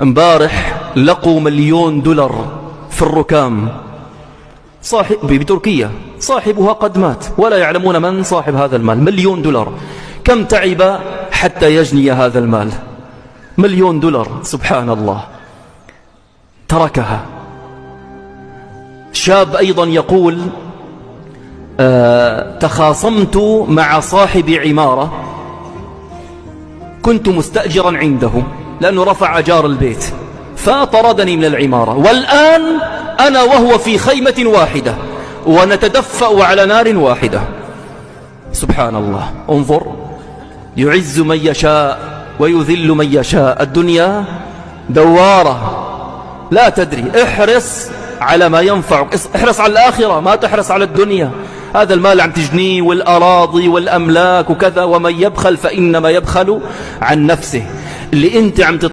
امبارح لقوا $1,000,000 في الركام بتركيا، صاحبها قد مات ولا يعلمون من صاحب هذا المال. $1,000,000 كم تعب حتى يجني هذا المال؟ $1,000,000 سبحان الله. تركها. شاب أيضا يقول تخاصمت مع صاحب عمارة كنت مستأجرا عنده لأنه رفع أجار البيت فطردني من العمارة، والآن أنا وهو في خيمة واحدة ونتدفأ على نار واحدة. سبحان الله. انظر، يعز من يشاء ويذل من يشاء. الدنيا دوارة لا تدري. احرص على ما ينفعك، احرص على الآخرة، ما تحرص على الدنيا. هذا المال عم تجنيه والأراضي والأملاك وكذا، ومن يبخل فإنما يبخل عن نفسه. اللي انت عم